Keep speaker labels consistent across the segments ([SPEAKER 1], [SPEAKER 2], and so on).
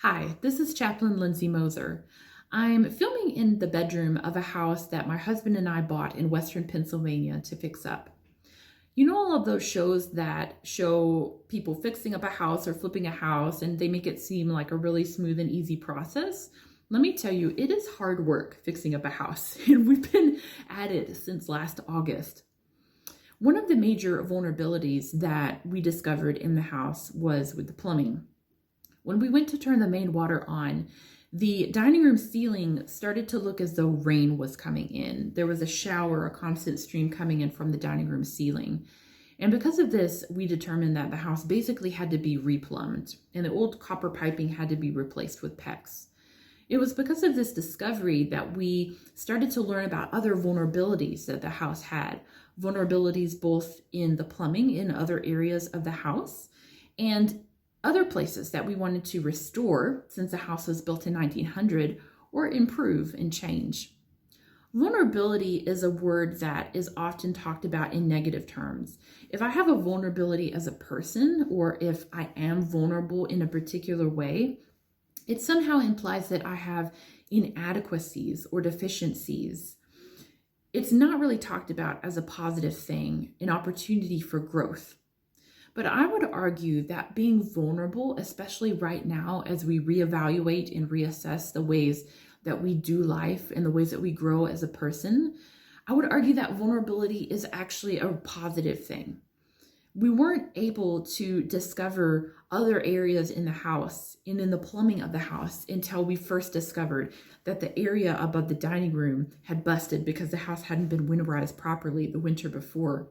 [SPEAKER 1] Hi, this is Chaplain Lindsey Moser. I'm filming in the bedroom of a house that my husband and I bought in Western Pennsylvania to fix up. You know all of those shows that show people fixing up a house or flipping a house and they make it seem like a really smooth and easy process? Let me tell you, it is hard work fixing up a house, and we've been at it since last August. One of the major vulnerabilities that we discovered in the house was with the plumbing. When we went to turn the main water on, the dining room ceiling started to look as though rain was coming in. There was a shower, a constant stream coming in from the dining room ceiling. And because of this, we determined that the house basically had to be replumbed, and the old copper piping had to be replaced with PEX. It was because of this discovery that we started to learn about other vulnerabilities that the house had. Vulnerabilities both in the plumbing in other areas of the house and other places that we wanted to restore since the house was built in 1900 or improve and change. Vulnerability is a word that is often talked about in negative terms. If I have a vulnerability as a person, or if I am vulnerable in a particular way, it somehow implies that I have inadequacies or deficiencies. It's not really talked about as a positive thing, an opportunity for growth. But I would argue that being vulnerable, especially right now as we reevaluate and reassess the ways that we do life and the ways that we grow as a person, I would argue that vulnerability is actually a positive thing. We weren't able to discover other areas in the house and in the plumbing of the house until we first discovered that the area above the dining room had busted because the house hadn't been winterized properly the winter before.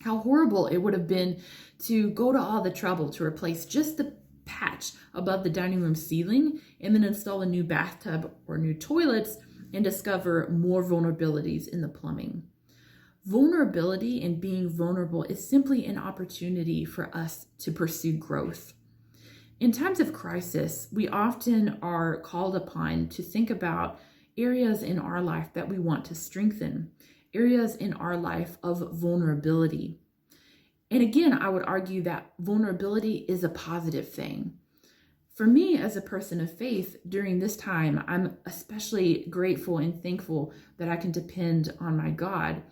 [SPEAKER 1] How horrible it would have been to go to all the trouble to replace just the patch above the dining room ceiling and then install a new bathtub or new toilets and discover more vulnerabilities in the plumbing. Vulnerability and being vulnerable is simply an opportunity for us to pursue growth. In times of crisis, we often are called upon to think about areas in our life that we want to strengthen, areas in our life of vulnerability. And again, I would argue that vulnerability is a positive thing. For me, as a person of faith, during this time, I'm especially grateful and thankful that I can depend on my God,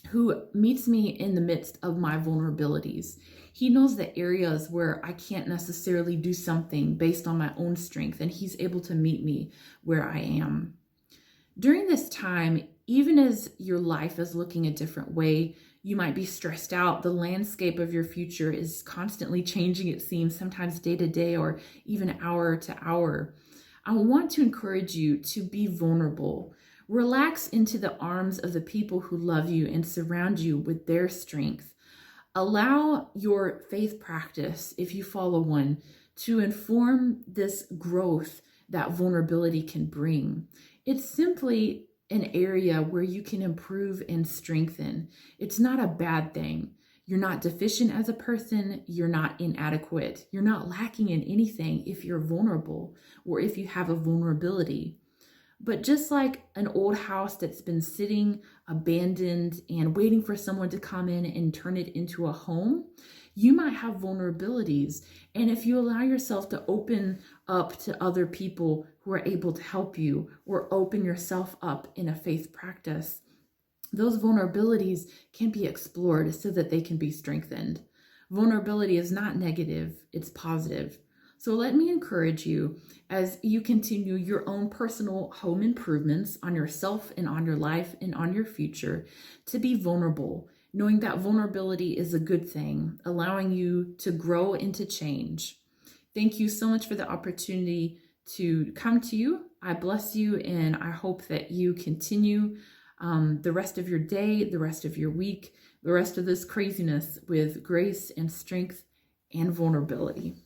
[SPEAKER 1] who meets me in the midst of my vulnerabilities. He knows the areas where I can't necessarily do something based on my own strength, and He's able to meet me where I am. During this time, even as your life is looking a different way, you might be stressed out. The landscape of your future is constantly changing, it seems, sometimes day to day or even hour to hour. I want to encourage you to be vulnerable. Relax into the arms of the people who love you and surround you with their strength. Allow your faith practice, if you follow one, to inform this growth that vulnerability can bring. It's simply an area where you can improve and strengthen. It's not a bad thing. You're not deficient as a person. You're not inadequate. You're not lacking in anything if you're vulnerable or if you have a vulnerability. But just like an old house that's been sitting abandoned and waiting for someone to come in and turn it into a home, you might have vulnerabilities. And if you allow yourself to open up to other people who are able to help you, or open yourself up in a faith practice, those vulnerabilities can be explored so that they can be strengthened. Vulnerability is not negative, it's positive. So let me encourage you as you continue your own personal home improvements on yourself and on your life and on your future to be vulnerable, knowing that vulnerability is a good thing, allowing you to grow and to change. Thank you so much for the opportunity to come to you. I bless you, and I hope that you continue the rest of your day, the rest of your week, the rest of this craziness with grace and strength and vulnerability.